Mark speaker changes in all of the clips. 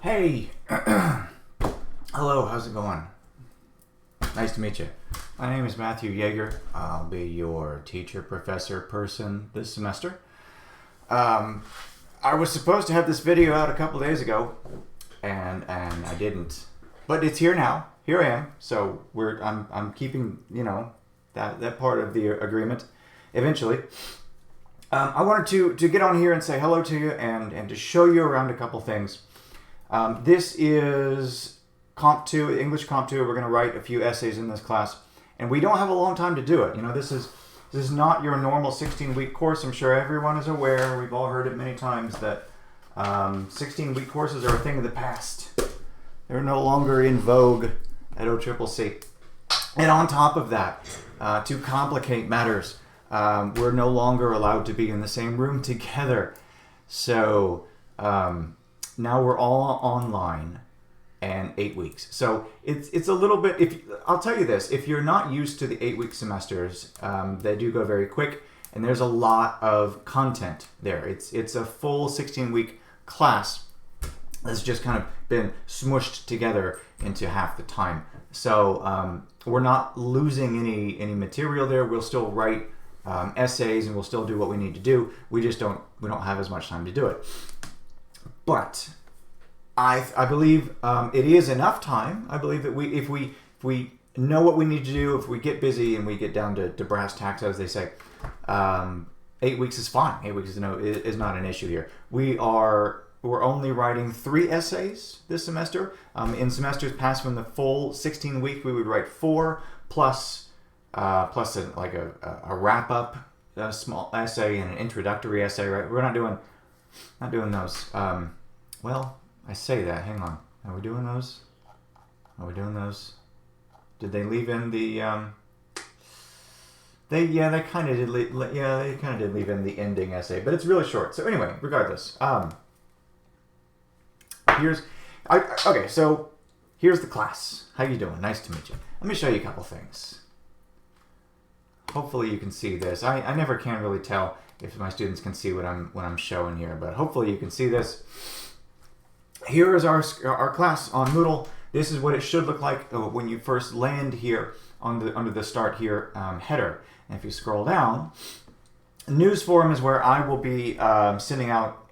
Speaker 1: Hey, hello, how's it going? Nice to meet you. My name is Matthew Yeager. I'll be your teacher, professor, person this semester. I was supposed to have this video out a couple days ago, and I didn't. But it's here now. Here I am. So I'm keeping, that part of the agreement eventually. I wanted to get on here and say hello to you and to show you around a couple things. This is Comp 2, English Comp 2. We're going to write a few essays in this class, and we don't have a long time to do it. This is not your normal 16-week course. I'm sure everyone is aware. We've all heard it many times that 16-week courses are a thing of the past. They're no longer in vogue at OCCC. And on top of that, to complicate matters, we're no longer allowed to be in the same room together. So now we're all online and 8 weeks. So it's a little bit, I'll tell you this, if you're not used to the 8-week semesters, they do go very quick, and there's a lot of content there. It's a full 16-week class that's just kind of been smushed together into half the time. So we're not losing any material there. We'll still write essays, and we'll still do what we need to do. We don't have as much time to do it. But I believe it is enough time. I believe that if we know what we need to do, if we get busy and we get down to brass tacks, as they say, 8 weeks is fine. 8 weeks is not an issue here. We're only writing 3 essays this semester. In semesters past, from the full 16 week, we would write 4 plus a wrap up, a small essay and an introductory essay. Right? We're not doing those. Well, I say that. Hang on. Are we doing those? Did they leave in the? They kind of did. They kind of did leave in the ending essay, but it's really short. So anyway, regardless, okay. So here's the class. How you doing? Nice to meet you. Let me show you a couple things. Hopefully you can see this. I never can really tell if my students can see what I'm showing here, but hopefully you can see this. Here is our class on Moodle. This is what it should look like when you first land here under the Start Here header. And if you scroll down, News Forum is where I will be sending out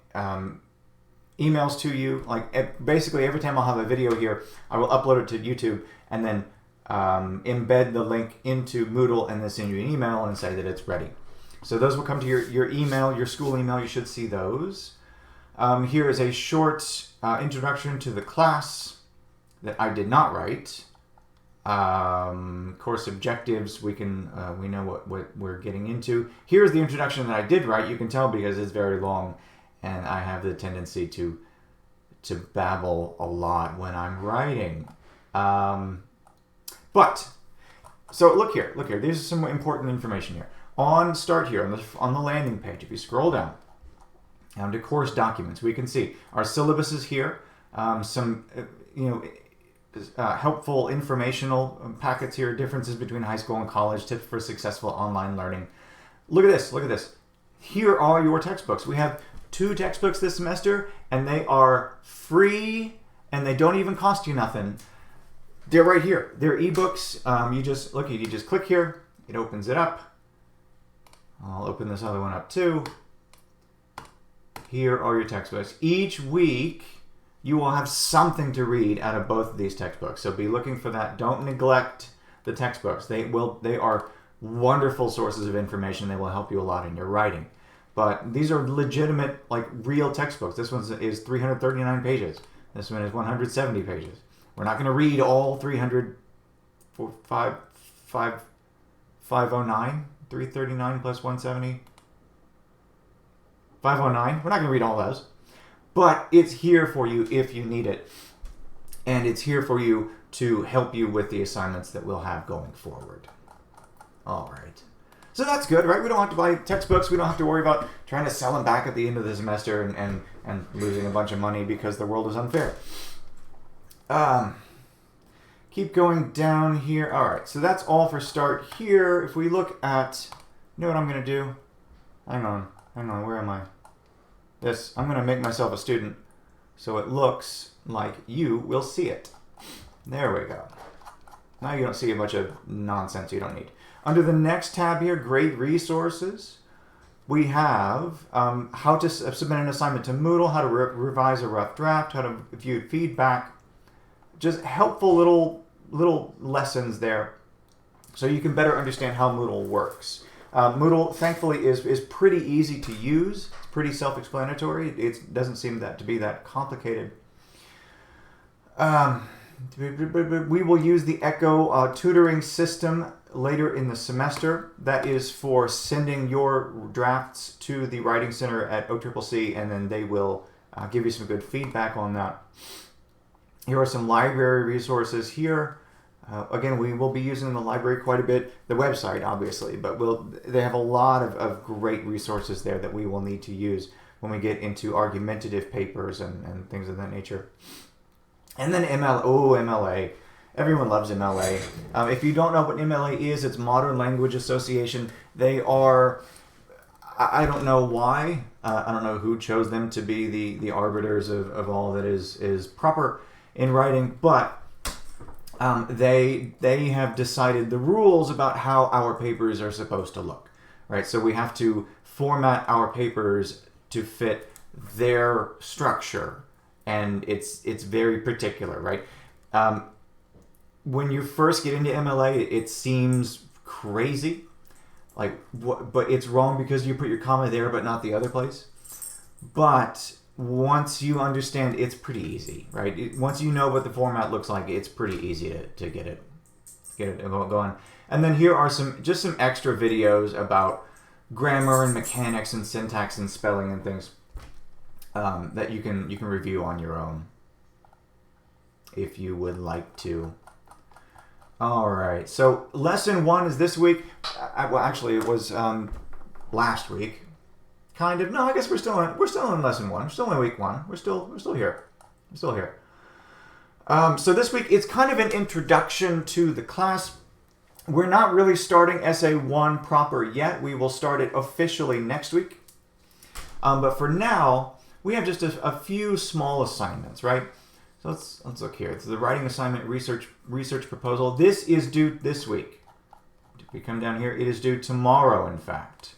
Speaker 1: emails to you. Basically, every time I'll have a video here, I will upload it to YouTube and then embed the link into Moodle and then send you an email and say that it's ready. So those will come to your email, your school email. You should see those. Here is a short introduction to the class that I did not write. Course objectives, we know what we're getting into. Here's the introduction that I did write. You can tell because it's very long, and I have the tendency to babble a lot when I'm writing. But so look here. There's some important information here. On Start Here, on the landing page, if you scroll down to course documents, we can see our syllabus is here. Some helpful informational packets here, differences between high school and college, tips for successful online learning. Look at this. Here are your textbooks. We have 2 textbooks this semester, and they are free, and they don't even cost you nothing. They're right here. They're ebooks. You just click here. It opens it up. I'll open this other one up too. Here are your textbooks. Each week, you will have something to read out of both of these textbooks. So be looking for that. Don't neglect the textbooks. They are wonderful sources of information. They will help you a lot in your writing. But these are legitimate, real textbooks. This one is 339 pages. This one is 170 pages. We're not going to read all 509, 339 plus 170. 509. We're not going to read all those. But it's here for you if you need it. And it's here for you to help you with the assignments that we'll have going forward. All right. So that's good, right? We don't have to buy textbooks. We don't have to worry about trying to sell them back at the end of the semester and losing a bunch of money because the world is unfair. Keep going down here. All right. So that's all for Start Here. If we look at, you know what I'm going to do? Hang on. Where am I? I'm going to make myself a student so it looks like you will see it. There we go. Now you don't see a bunch of nonsense you don't need. Under the next tab here, Grade Resources, we have how to submit an assignment to Moodle, how to revise a rough draft, how to view feedback. Just helpful little lessons there so you can better understand how Moodle works. Moodle, thankfully, is pretty easy to use. It's pretty self-explanatory. It doesn't seem to be that complicated. We will use the Echo tutoring system later in the semester. That is for sending your drafts to the Writing Center at OCCC, and then they will give you some good feedback on that. Here are some library resources here. Again, we will be using the library quite a bit, the website obviously, but they have a lot of great resources there that we will need to use when we get into argumentative papers and things of that nature. And then MLA. Everyone loves MLA. If you don't know what MLA is, it's Modern Language Association. They are, I don't know why, I don't know who chose them to be the arbiters of all that is proper in writing, but they have decided the rules about how our papers are supposed to look, right? So we have to format our papers to fit their structure, and it's very particular, right? When you first get into MLA, it seems crazy, like but it's wrong because you put your comma there but not the other place. But once you understand, it's pretty easy, right? Once you know what the format looks like, it's pretty easy to get it going. And then here are some extra videos about grammar and mechanics and syntax and spelling and things that you can review on your own if you would like to. All right, so lesson 1 is this week. Well, actually, it was last week. Kind of. No, I guess we're still in lesson 1. We're still in week 1. We're still here. I'm still here. So this week it's kind of an introduction to the class. We're not really starting Essay 1 proper yet. We will start it officially next week. But for now, we have just a few small assignments, right? So let's look here. It's the writing assignment research proposal. This is due this week. If we come down here, it is due tomorrow, in fact.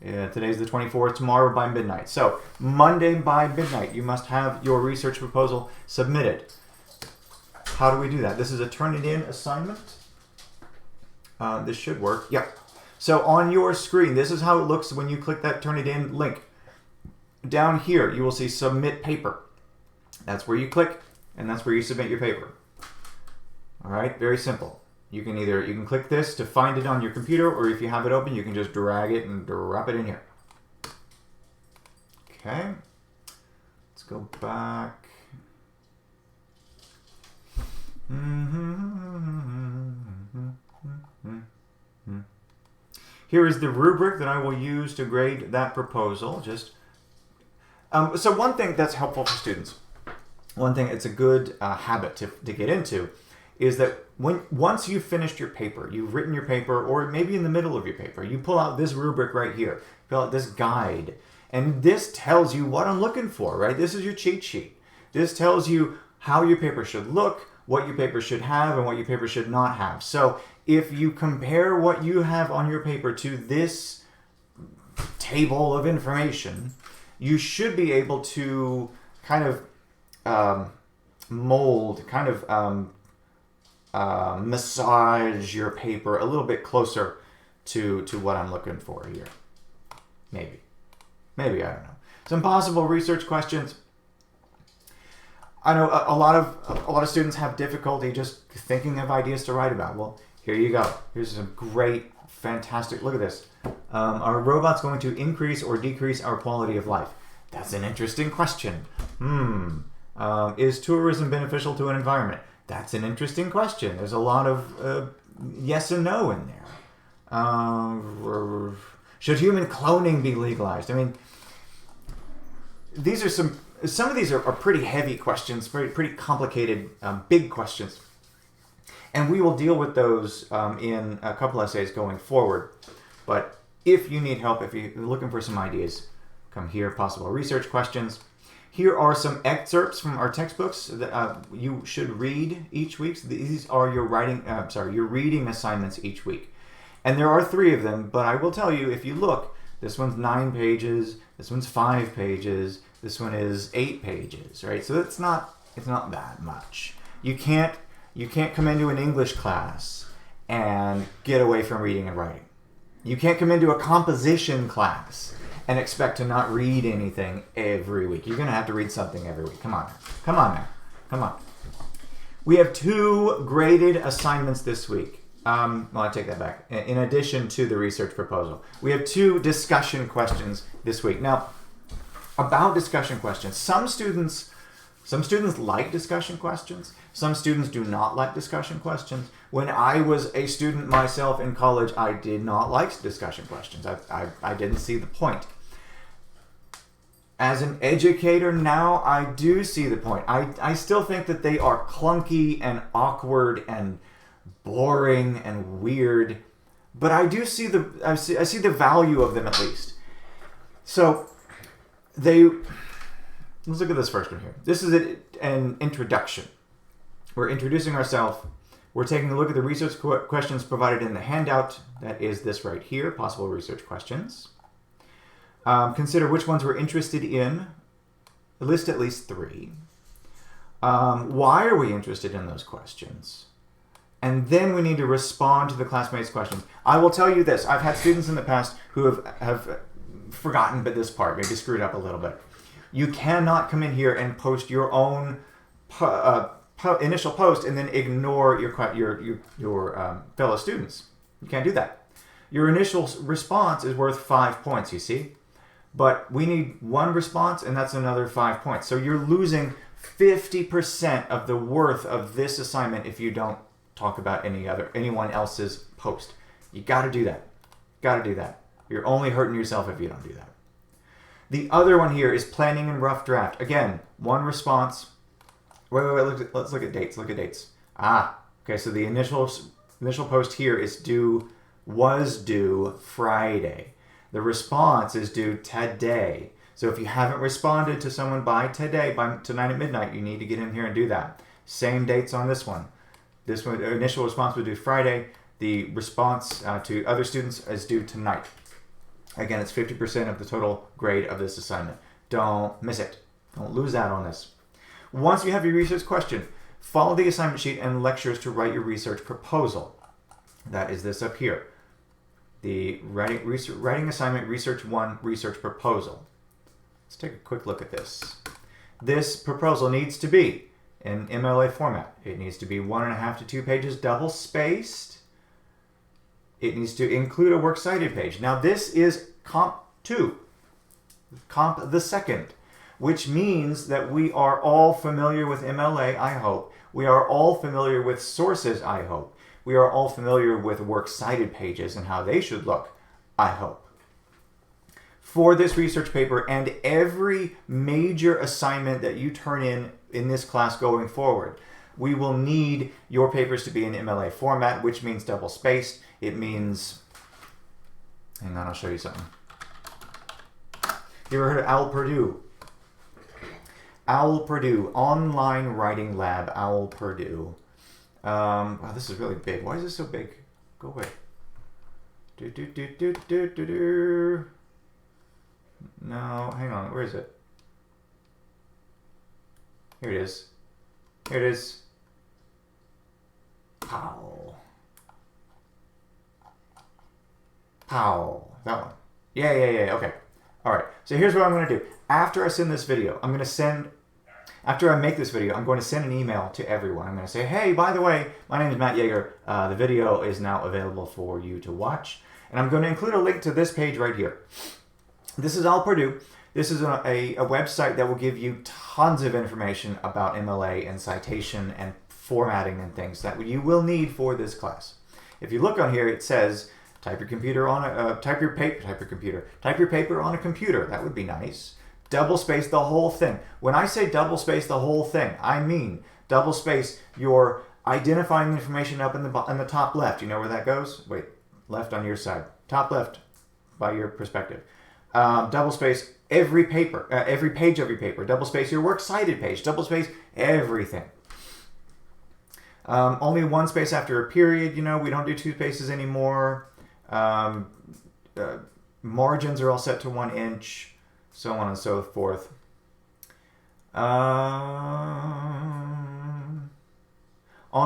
Speaker 1: Today's the 24th, tomorrow by midnight. So Monday by midnight, you must have your research proposal submitted. How do we do that? This is a Turnitin assignment. This should work. Yep. So on your screen, this is how it looks when you click that Turnitin link. Down here, you will see Submit Paper. That's where you click, and that's where you submit your paper. All right, very simple. You can click this to find it on your computer, or if you have it open, you can just drag it and drop it in here. Okay, let's go back. Here is the rubric that I will use to grade that proposal. So one thing that's helpful for students, one thing it's a good habit to get into, is that once you've finished your paper, you've written your paper, or maybe in the middle of your paper, you pull out this rubric right here, fill out this guide, and this tells you what I'm looking for, right? This is your cheat sheet. This tells you how your paper should look, what your paper should have, and what your paper should not have. So if you compare what you have on your paper to this table of information, you should be able to kind of mold, massage your paper a little bit closer to what I'm looking for here. Maybe, I don't know. Some possible research questions. I know a lot of students have difficulty just thinking of ideas to write about. Well, here you go. Here's some great, fantastic. Look at this. Are robots going to increase or decrease our quality of life? That's an interesting question. Is tourism beneficial to an environment? That's an interesting question. There's a lot of yes and no in there. Should human cloning be legalized? I mean, these are some of these are pretty heavy questions, pretty complicated, big questions. And we will deal with those in a couple essays going forward. But if you need help, if you're looking for some ideas, come here, possible research questions. Here are some excerpts from our textbooks that you should read each week. So these are your your reading assignments each week. And there are 3 of them, but I will tell you, if you look, this one's 9 pages, this one's 5 pages, this one is 8 pages, right? So it's not that much. You can't come into an English class and get away from reading and writing. You can't come into a composition class and expect to not read anything every week. You're going to have to read something every week. Come on now. We have 2 graded assignments this week. Well, I take that back. In addition to the research proposal, we have 2 discussion questions this week. Now, about discussion questions, some students like discussion questions. Some students do not like discussion questions. When I was a student myself in college, I did not like discussion questions. I didn't see the point. As an educator now, I do see the point. I still think that they are clunky and awkward and boring and weird, but I do see I see the value of them at least. So let's look at this first one here. This is an introduction. We're introducing ourselves. We're taking a look at the research questions provided in the handout. That is this right here, possible research questions. Consider which ones we're interested in. List at least 3. Why are we interested in those questions? And then we need to respond to the classmates' questions. I will tell you this. I've had students in the past who have forgotten but this part, maybe screwed up a little bit. You cannot come in here and post your own initial post and then ignore your fellow students. You can't do that. Your initial response is worth 5 points, you see? But we need 1 response, and that's another 5 points. So you're losing 50% of the worth of this assignment if you don't talk about anyone else's post. You got to do that. You're only hurting yourself if you don't do that. The other one here is planning and rough draft. Again, 1 response. Wait. Let's look at dates. Okay. So the initial post here was due Friday. The response is due today. So if you haven't responded to someone by today, by tonight at midnight, you need to get in here and do that. Same dates on this one. This one, initial response was due Friday. The response to other students is due tonight. Again, it's 50% of the total grade of this assignment. Don't miss it. Don't lose out on this. Once you have your research question, follow the assignment sheet and lectures to write your research proposal. That is this up here. The writing assignment research 1 research proposal. Let's take a quick look at this. This proposal needs to be in MLA format. It needs to be 1.5 to 2 pages double spaced. It needs to include a works cited page. Now this is comp 2, comp the second, which means that we are all familiar with MLA, I hope. We are all familiar with sources, I hope. We are all familiar with works cited pages and how they should look, I hope. For this research paper and every major assignment that you turn in this class going forward, we will need your papers to be in MLA format, which means double spaced. It means, hang on, I'll show you something. You ever heard of OWL Purdue? OWL Purdue, Online Writing Lab, OWL Purdue. Wow, this is really big. Why is this so big? Go away. No, hang on. Where is it? Here it is. Here it is. Pow. That one. Yeah. Okay. All right. So here's what I'm going to do. After I send this video, after I make this video, I'm going to send an email to everyone. I'm going to say, hey, by the way, my name is Matt Yeager. The video is now available for you to watch. And I'm going to include a link to this page right here. This is OWL Purdue. This is a website that will give you tons of information about MLA and citation and formatting and things that you will need for this class. If you look on here, it says type your paper on a computer. That would be nice. Double space the whole thing. When I say double space the whole thing, I mean double space your identifying information up in the top left. You know where that goes? Wait, left on your side. Top left by your perspective. double space every paper, every page of your paper, double space your works cited page, double space everything. Only one space after a period, we don't do two spaces anymore. Margins are all set to 1 inch, so on and so forth. On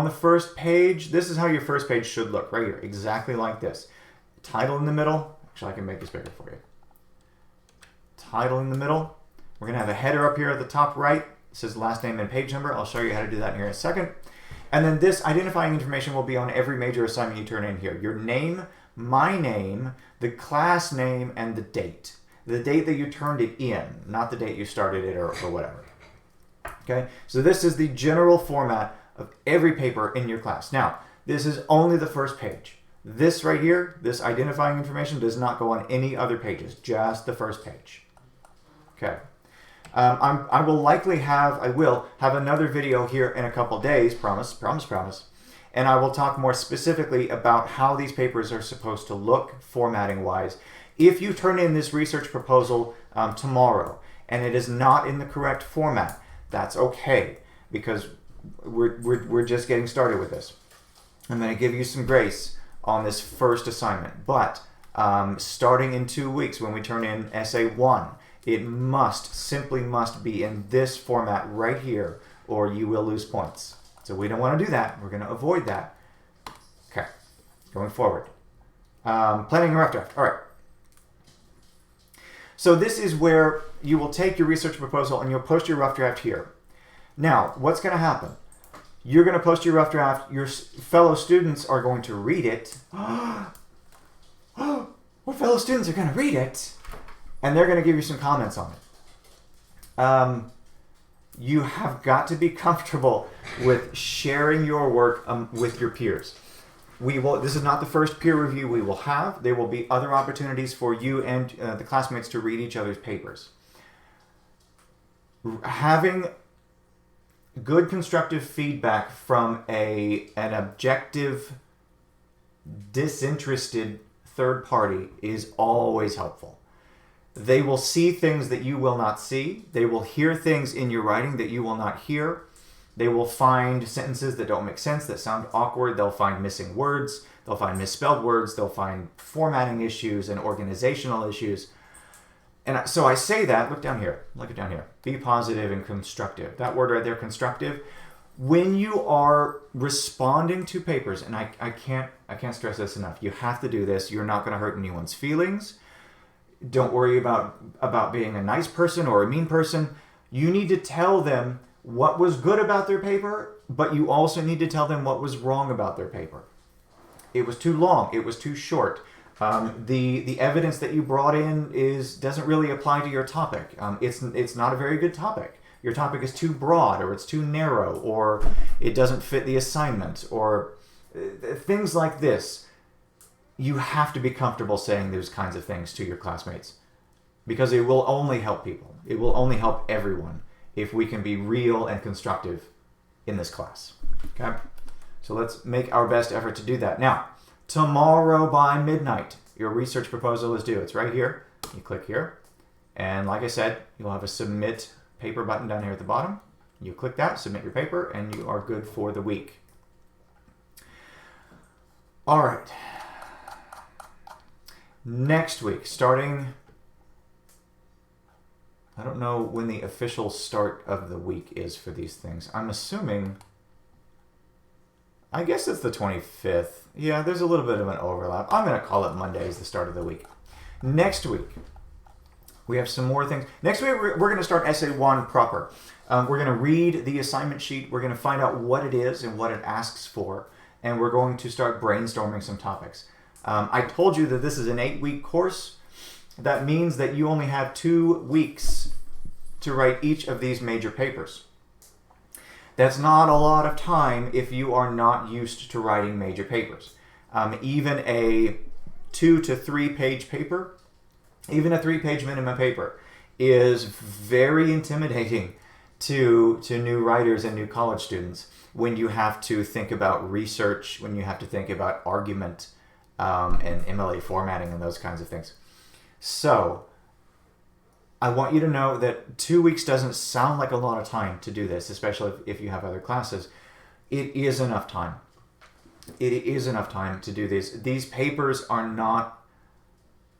Speaker 1: the first page, this is how your first page should look, right here, exactly like this. Title in the middle. Actually, I can make this bigger for you. Title in the middle. We're going to have a header up here at the top right. It says last name and page number. I'll show you how to do that here in a second. And then this identifying information will be on every major assignment you turn in here. Your name, my name, the class name, and the date. The date that you turned it in, not the date you started it or whatever. Okay, so this is the general format of every paper in your class. Now, this is only the first page. This right here, this identifying information, does not go on any other pages, just the first page. Okay. I will have another video here in a couple days, promise. And I will talk more specifically about how these papers are supposed to look formatting-wise. If you turn in this research proposal tomorrow and it is not in the correct format, that's okay, because we're just getting started with this. I'm going to give you some grace on this first assignment, but starting in 2 weeks when we turn in Essay 1, it simply must be in this format right here, or you will lose points. So we don't want to do that. We're going to avoid that. Okay, going forward. Planning a rough draft. All right. So this is where you will take your research proposal and you'll post your rough draft here. Now, what's going to happen? You're going to post your rough draft. Your fellow students are going to read it. What fellow students are going to read it? And they're going to give you some comments on it. You have got to be comfortable with sharing your work with your peers. This is not the first peer review we will have. There will be other opportunities for you and the classmates to read each other's papers. Having good constructive feedback from an objective, disinterested third party is always helpful. They will see things that you will not see. They will hear things in your writing that you will not hear. They will find sentences that don't make sense, that sound awkward. They'll find missing words. They'll find misspelled words. They'll find formatting issues and organizational issues. And so I say that, look down here, be positive and constructive. That word right there, constructive. When you are responding to papers, and I can't stress this enough, you have to do this. You're not going to hurt anyone's feelings. Don't worry about being a nice person or a mean person. You need to tell them what was good about their paper, but you also need to tell them what was wrong about their paper. It was too long. It was too short. The evidence that you brought in doesn't really apply to your topic. It's not a very good topic. Your topic is too broad, or it's too narrow, or it doesn't fit the assignment, or things like this. You have to be comfortable saying those kinds of things to your classmates, because it will only help people. It will only help everyone if we can be real and constructive in this class. Okay? So let's make our best effort to do that. Now, tomorrow by midnight, your research proposal is due. It's right here. You click here. And like I said, you'll have a submit paper button down here at the bottom. You click that, submit your paper, and you are good for the week. All right. Next week, starting, I don't know when the official start of the week is for these things. I'm assuming, I guess it's the 25th. Yeah, there's a little bit of an overlap. I'm going to call it Monday as the start of the week. Next week, we have some more things. Next week, we're going to start Essay 1 proper. We're going to read the assignment sheet. We're going to find out what it is and what it asks for. And we're going to start brainstorming some topics. I told you that this is an 8-week course. That means that you only have 2 weeks to write each of these major papers. That's not a lot of time if you are not used to writing major papers. Even a 2 to 3 page paper, even a 3-page minimum paper, is very intimidating to new writers and new college students when you have to think about research, when you have to think about argument, and MLA formatting and those kinds of things. So I want you to know that 2 weeks doesn't sound like a lot of time to do this, especially if you have other classes. It is enough time. It is enough time to do this. These papers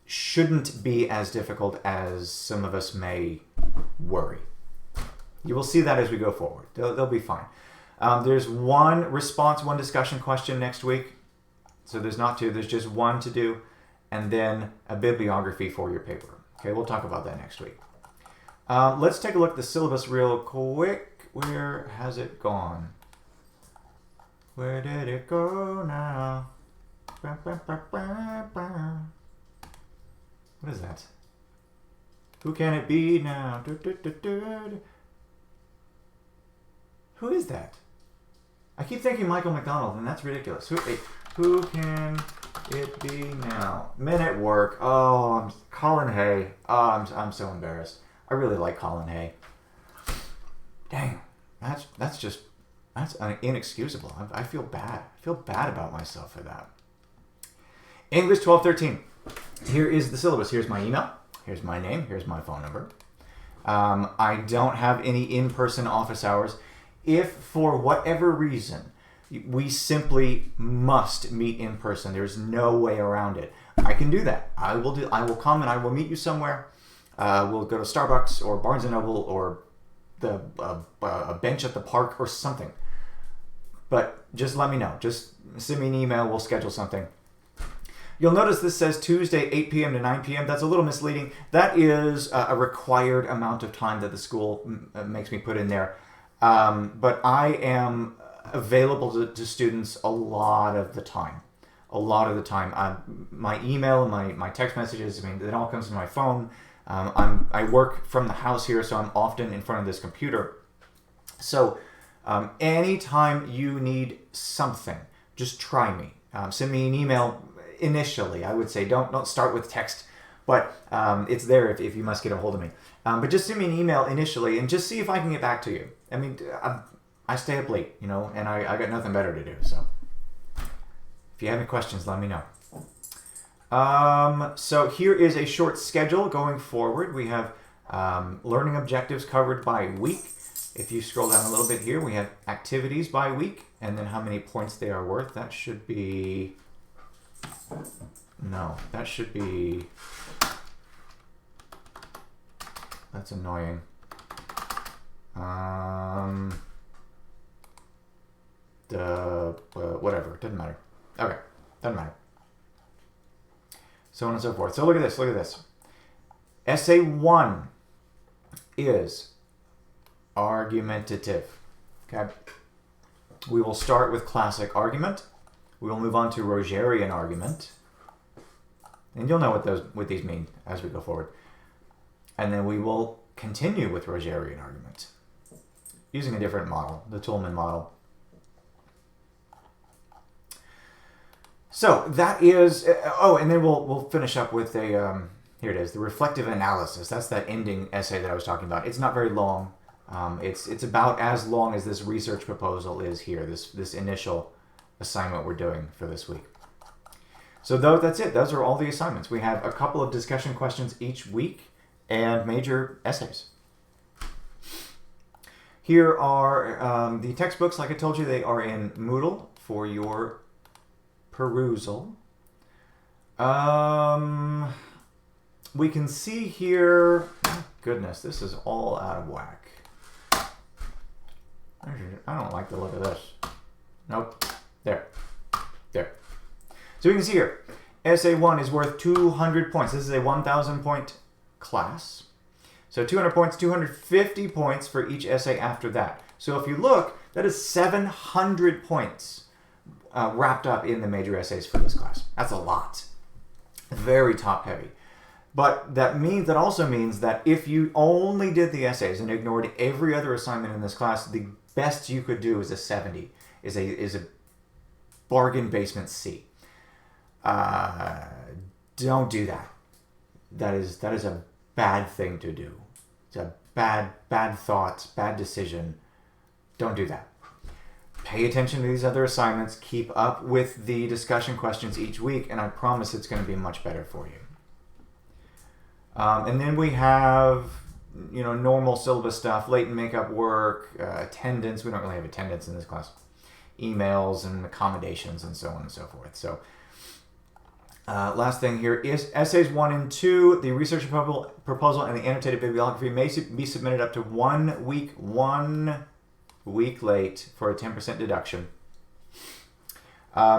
Speaker 1: shouldn't be as difficult as some of us may worry. You will see that as we go forward. They'll be fine. There's one response, one discussion question next week. So there's not two, there's just one to do, and then a bibliography for your paper. Okay, we'll talk about that next week. Let's take a look at the syllabus real quick. Where has it gone? Where did it go now? What is that? Who can it be now? Who is that? I keep thinking Michael McDonald, and that's ridiculous. Who can it be now? Men at Work. Oh, Colin Hay. Oh, I'm so embarrassed. I really like Colin Hay. Dang, that's inexcusable. I feel bad. I feel bad about myself for that. English 1213. Here is the syllabus. Here's my email. Here's my name. Here's my phone number. I don't have any in-person office hours. If for whatever reason we simply must meet in person, there's no way around it, I can do that. I will come and I will meet you somewhere. We'll go to Starbucks or Barnes & Noble or a bench at the park or something. But just let me know. Just send me an email. We'll schedule something. You'll notice this says Tuesday, 8 p.m. to 9 p.m. That's a little misleading. That is a required amount of time that the school makes me put in there. But I am available to students a lot of the time. My email and my text messages, it all comes to my phone. I work from the house here, so I'm often in front of this computer. So anytime you need something, just try me. Send me an email initially. I would say don't start with text, but it's there if you must get a hold of me. But just send me an email initially and just see if I can get back to you. I stay up late, and I got nothing better to do. So if you have any questions, let me know. So here is a short schedule going forward. We have learning objectives covered by week. If you scroll down a little bit here, we have activities by week, and then how many points they are worth. That should be... No, that should be... That's annoying. Whatever, doesn't matter. Okay, doesn't matter. So on and so forth. So look at this. Essay 1 is argumentative. Okay. We will start with classic argument. We will move on to Rogerian argument. And you'll know what these mean as we go forward. And then we will continue with Rogerian argument using a different model, the Toulmin model. So that is, and then we'll finish up with here it is, the reflective analysis. That's that ending essay that I was talking about. It's not very long. It's about as long as this research proposal is here, this initial assignment we're doing for this week. So that's it. Those are all the assignments. We have a couple of discussion questions each week and major essays. Here are the textbooks. Like I told you, they are in Moodle for your perusal. We can see here, goodness, this is all out of whack. I don't like the look of this. Nope. There. So we can see here, essay 1 is worth 200 points. This is a 1,000 point class. So 200 points, 250 points for each essay after that. So if you look, that is 700 points wrapped up in the major essays for this class. That's a lot. Very top heavy. But that also means that if you only did the essays and ignored every other assignment in this class, the best you could do is a 70, is a bargain basement C. Don't do that. That is a bad thing to do. It's a bad thought, bad decision. Don't do that. Pay attention to these other assignments. Keep up with the discussion questions each week, and I promise it's going to be much better for you. And then we have, normal syllabus stuff, late and makeup work, attendance. We don't really have attendance in this class. Emails and accommodations and so on and so forth. So last thing here is essays 1 and 2. The research proposal and the annotated bibliography may be submitted up to 1 week late for a 10% deduction.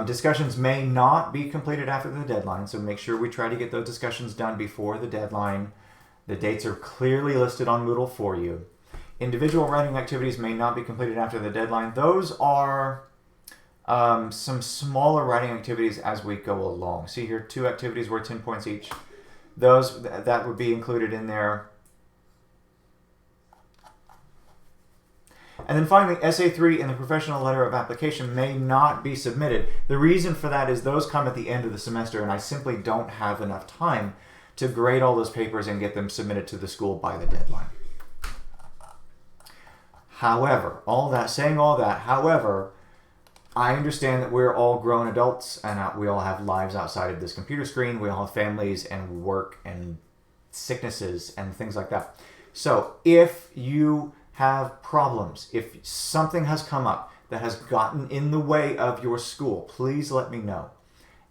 Speaker 1: Discussions may not be completed after the deadline, so make sure we try to get those discussions done before the deadline. The dates are clearly listed on Moodle for you. Individual writing activities may not be completed after the deadline. Those are some smaller writing activities as we go along. See here, 2 activities worth 10 points each. That would be included in there. And then finally, Essay 3 and the professional letter of application may not be submitted. The reason for that is those come at the end of the semester, and I simply don't have enough time to grade all those papers and get them submitted to the school by the deadline. However, however, I understand that we're all grown adults and we all have lives outside of this computer screen. We all have families and work and sicknesses and things like that. So if you have problems, if something has come up that has gotten in the way of your school, please let me know,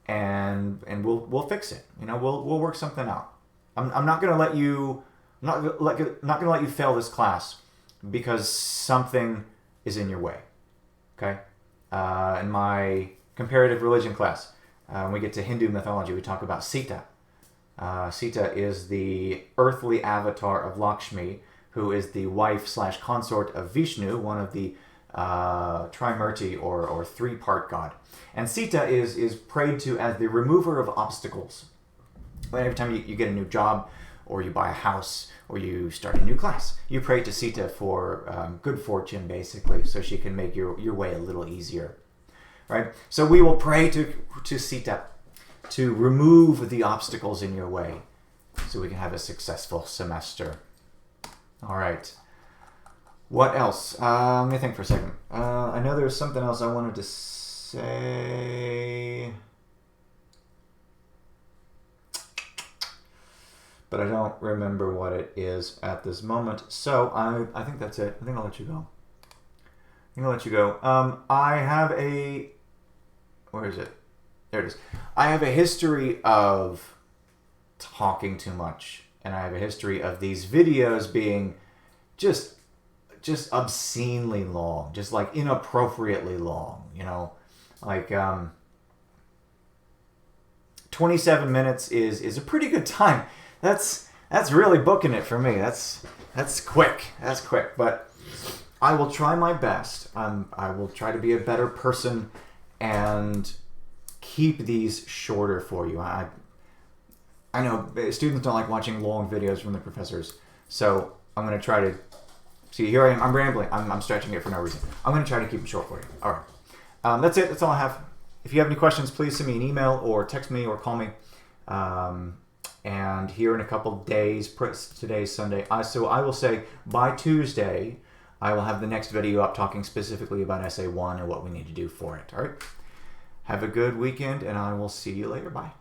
Speaker 1: and we'll fix it. We'll work something out. I'm not gonna let you not gonna let you fail this class because something is in your way. Okay. In my comparative religion class, when we get to Hindu mythology, we talk about Sita. Sita is the earthly avatar of Lakshmi, who is the wife/consort of Vishnu, one of the Trimurti or 3-part god. And Sita is prayed to as the remover of obstacles. Every time you get a new job, or you buy a house, or you start a new class, you pray to Sita for good fortune, basically, so she can make your way a little easier. Right? So we will pray to Sita to remove the obstacles in your way so we can have a successful semester. All right. What else? Let me think for a second. I know there was something else I wanted to say, but I don't remember what it is at this moment. So I think that's it. I think I'll let you go. I have a... Where is it? There it is. I have a history of talking too much. And I have a history of these videos being just obscenely long, just like inappropriately long, 27 minutes is a pretty good time. That's really booking it for me. That's quick. That's quick. But I will try my best. I will try to be a better person and keep these shorter for you. I know students don't like watching long videos from the professors, so I'm going to try to... See, here I am. I'm rambling. I'm stretching it for no reason. I'm going to try to keep it short for you. All right. That's it. That's all I have. If you have any questions, please send me an email or text me or call me. And here in a couple days, today's Sunday, so I will say by Tuesday, I will have the next video up talking specifically about Essay 1 and what we need to do for it. All right. Have a good weekend, and I will see you later. Bye.